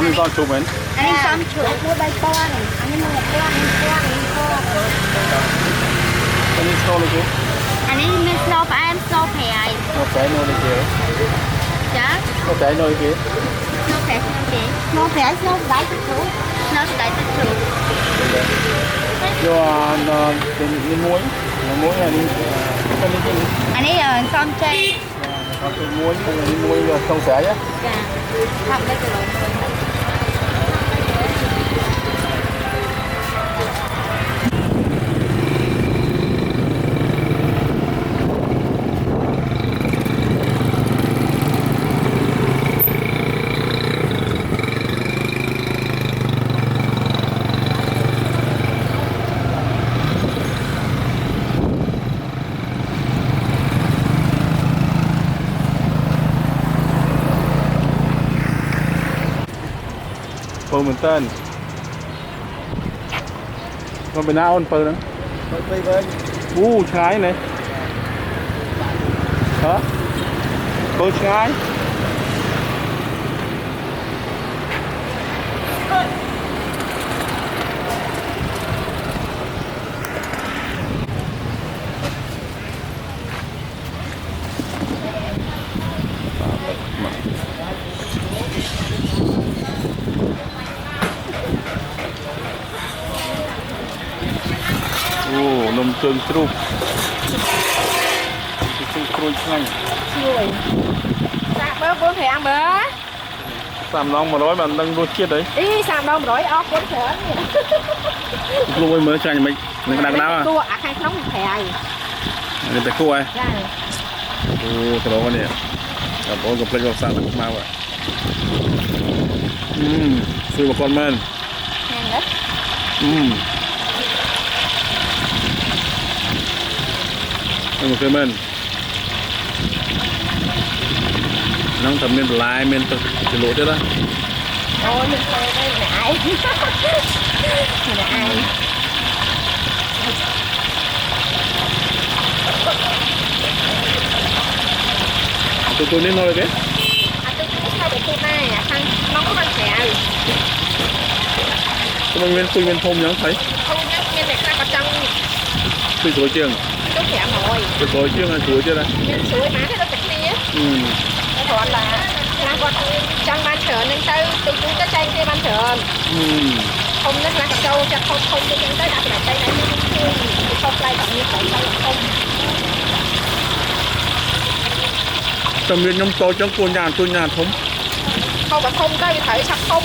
mình con chụp mình anh xong chụp mua bay con anh mua một con anh đi sâu lên chứ anh ấy mình sâu phải em sâu phải một cái nồi đi kia chả một cái nồi kia nó phải sâu đáy chút nó đáy chút vô nó muối là đi anh ấy xong chay còn cái muối không là đi muối là không xé nhé không đấy rồi ปืนเหมือนเต้นมันเป็นหน้าอ้นปืนนะวู้ใช้เลยฮะปืนใช้นมเชิงกรุบกรุบช่างช่วยsạc bớt 4 thẻ bớt 3 đồng 100 bạn đang đua chiết đấy ý 3 đồng 100 off 4 thẻ luôn mới chanh mình đang đau à cua à khai không thẻ này phải cua ai ô cái đó này gặp ôn gặp lên gặp sang là mau ạ xui một con men một cái men nông thầm men lái men tự lỗ thế đó ôi mình chơi đây là ai là ai tôi nên nói cái tôi sao được tôi này à thằng nó có con trẻ mình men thông nhớ thấy không men này ra vào trong tôi rồi trường tôi khỏe rồi tôi rồi chưa là chuối chưa đây chuối má cái đó chặt đi á nó còn là con trong ban trở nên tôi cũng có chay kia ban trở không nó là châu cho không tôi cũng tới đặt lại đây này không lại còn như vậy không tầm miền nhung tôi cho cô nhà không không bạn không đây thấy sắp không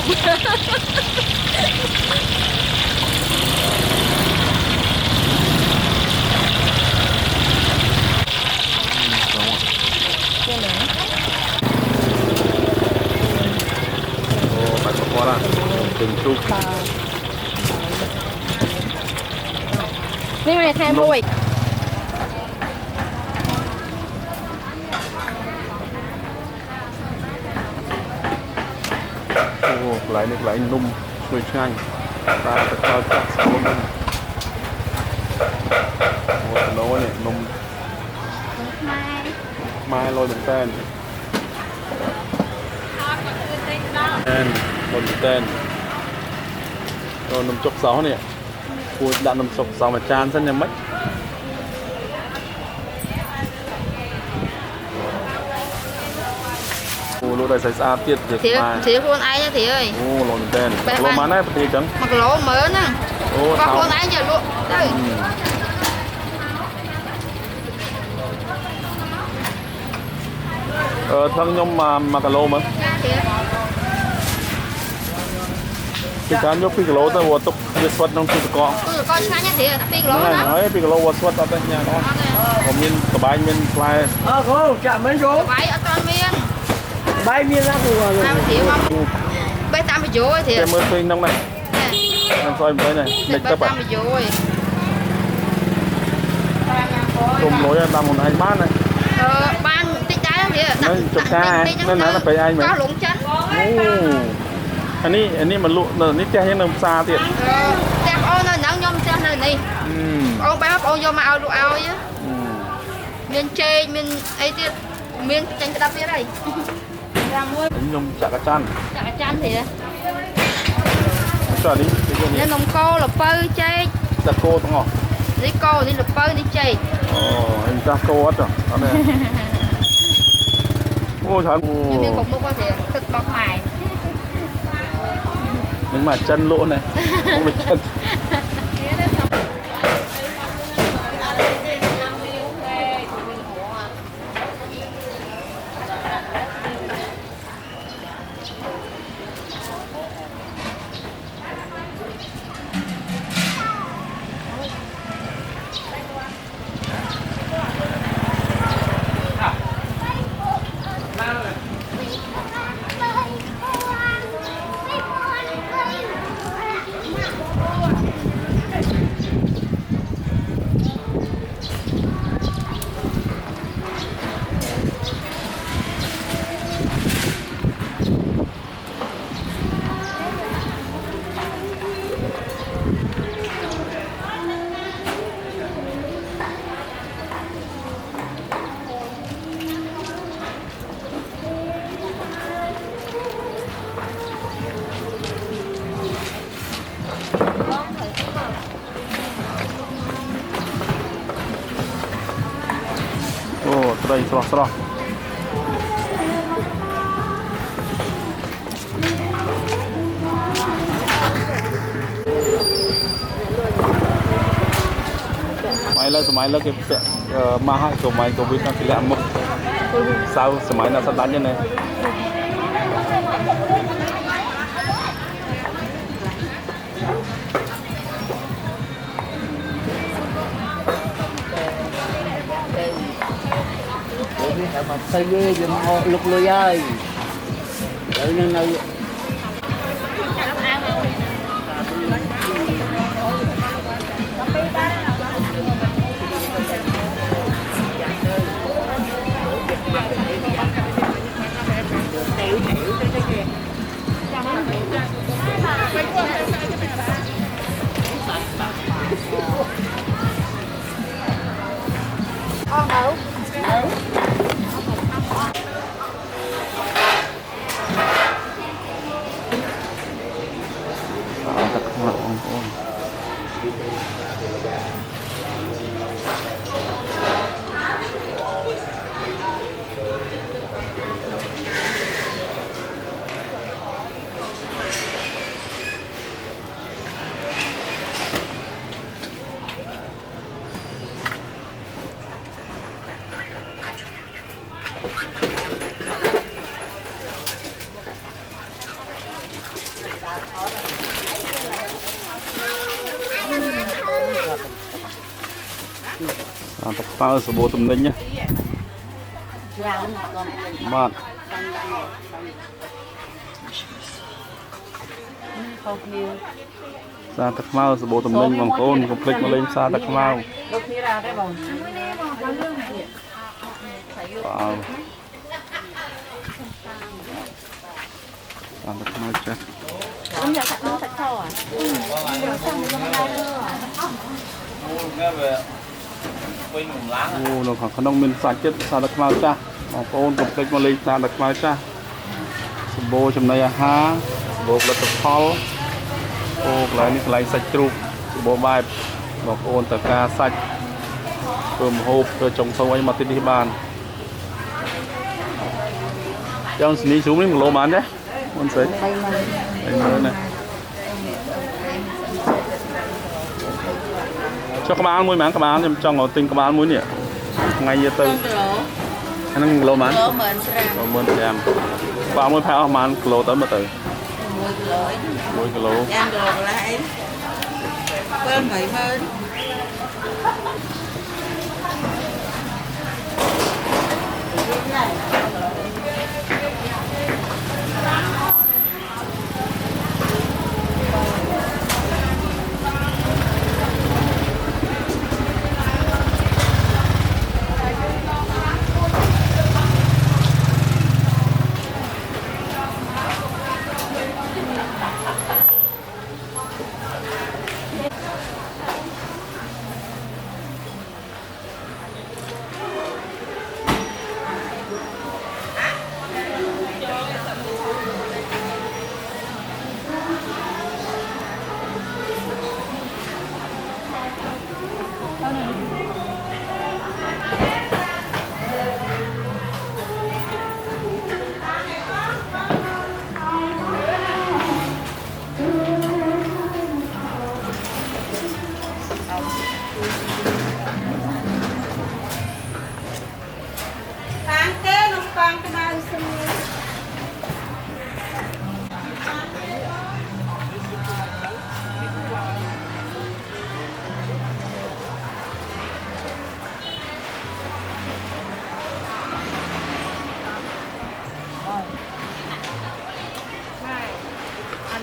từng chútนี่มันแทนบุยโอ้ไหลไหลนุ่มสวยช่างตาตะกาวจับสาวนุ่มโอ้โน้เนี่ยนุ่มไม้ลอยเหมือนเต้นบนเต้นนมจกเสาเนี่ยกูดันนมจกเสามาจานซะยังไหมกูรู้ได้ใส่สะอาดเตี้ยเด็ดมาเสียคนไอ้เนี่ยเสียเลยโอ้ลงเต้นโลมาได้ปฏิจังมันโลเหมือนนะโอ้ทำคนไอ้จะรู้ได้ทั้งยมมากะโลมั้งพี่การยกพี่กะโลแต่วัวตกเดือดสดน้องตุกกองก็ใช่เนี่ยสิพี่กะโลนะเฮ้ยพี่กะโลวัวสดเอาแต่เนี่ยเนาะผมมินสบายมินปลายโอ้จะไม่รู้สบายเอาตอนมินใบมินนะกูเลยทำเสียว่าใบตามไปโจ้เสียมือฟิงน้องnàyมันซอยไปnàyเด็กตามไปโจ้ตุ่มน้อยตามmột hai bát này ban tích đá lắm kìa chụp xa nên là phải ai mà có lủng chấn anh ấy mà lụa nở nít che hết nằm xa thiệt đẹp ô nó nắng nhom xem này này ô bé ô vô mà ao lụa ao chứ miền chơi miền ấy thiệt miền tranh cái đắp phía này nhom chả cá chăn thì cho đi nên nông cô là bơ chay đặt cô đúng không đi cô đi là bơ đi chay hình ta cô hết rồi đó này ô trời nhưng mà cũng có thể thực bọc mài nhưng mà chân lỗ này không được chân đây sro máy là cái mà hai số máy của biết nó chỉ làm một sao số máy là sắp đánh như này mà xây ghê dùm lục lùi ơi tự nhiên này tập phao số bộ tùm ninh nhé mát ra tập phao số bộ tùm ninh bằng côn complete mà lên xa tập phao tập phao chắc không giờ sạch nó sạch thô à nó khoảng nông mình sạch chết xa đặc mau cha con cục cách mà lấy xa đặc mau cha bố trong này ha bố là tập phao bố lại những cái sạch trục bố bài bố ôn tất cả sạch cơm hộp rồi trồng sâu ấy mà tin đi bàn trong ní xuống đến một lô bán đấy con sấy này cho các bạn muối máng các bạn trong ngõ tinh các bạn muối nhỉ ngay như từ anh lô mán lô mơn xem qua muối phao mán kilo tới một từ 1 kilo ăn được lại quên 70.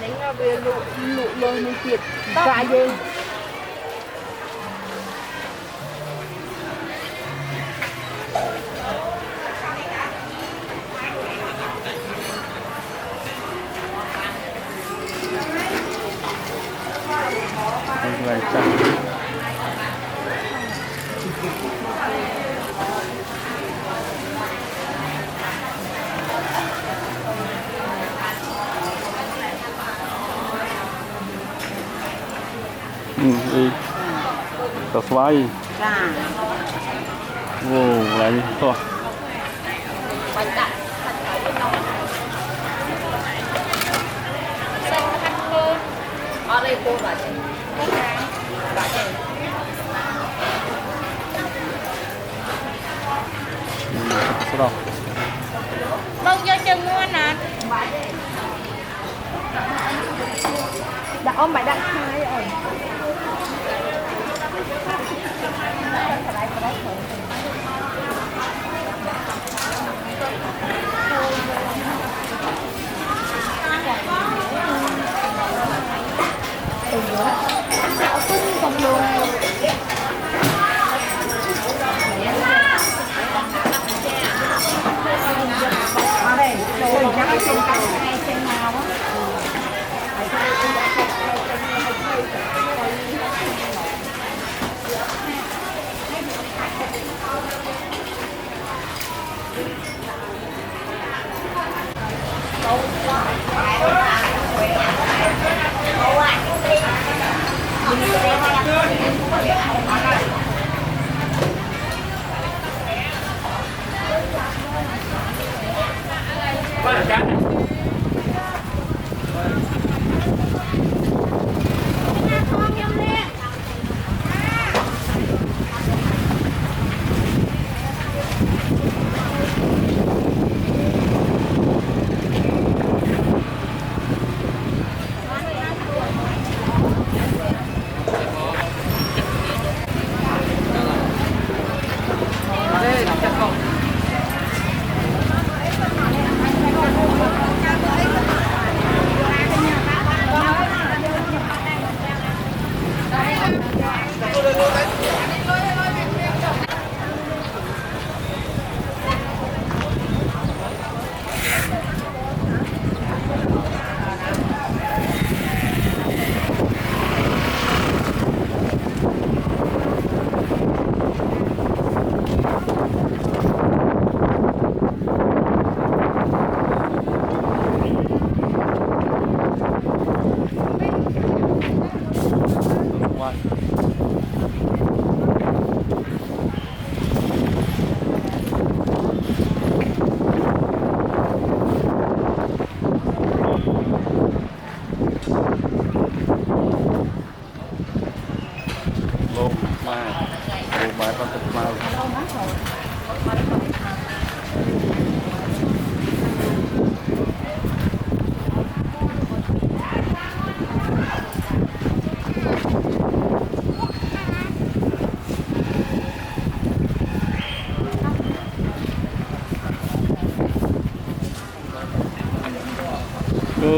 đấy nó về lụ lôi mới thiệt cả gì Này chăng đi tao xoay wow lại to ở đây cô bảo số đâu đâu cho chân luôn nè đã ôm bài đặt hai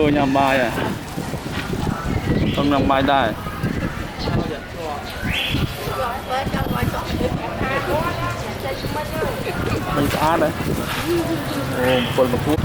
rồi nhằm bài à không nhằm bài đây mình sẽ đấy còn một phút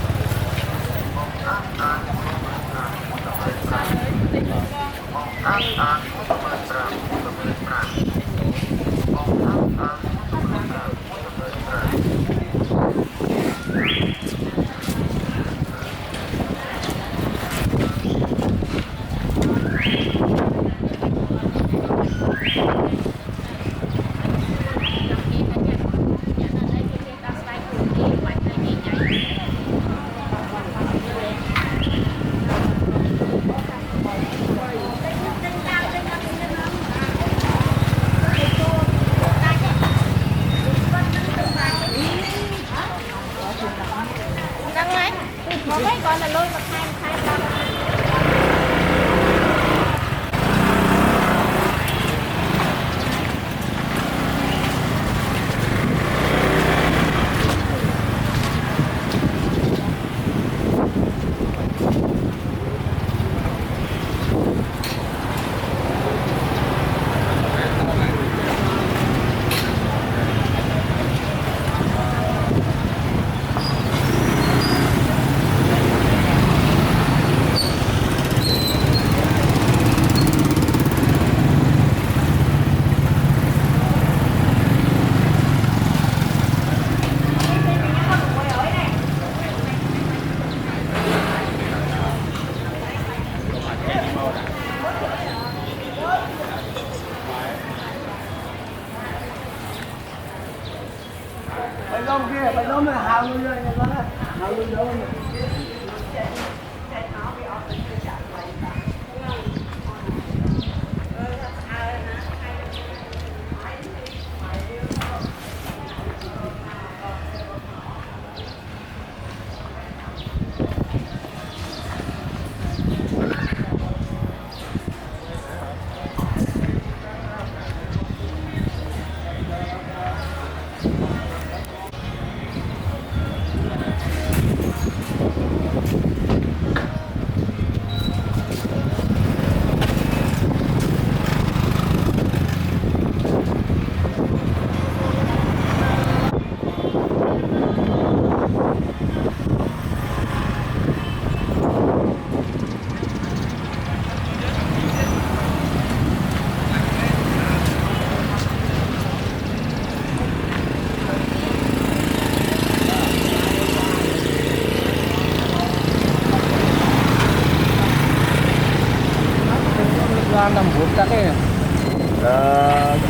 Nó ăn tầm 4 tắc ấy.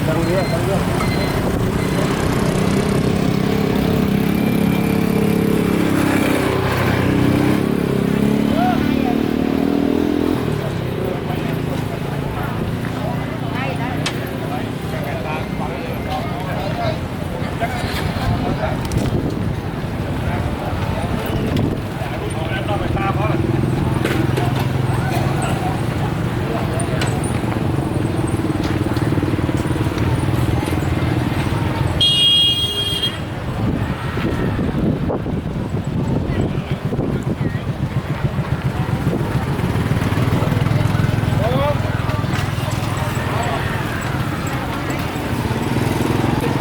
Căng dia.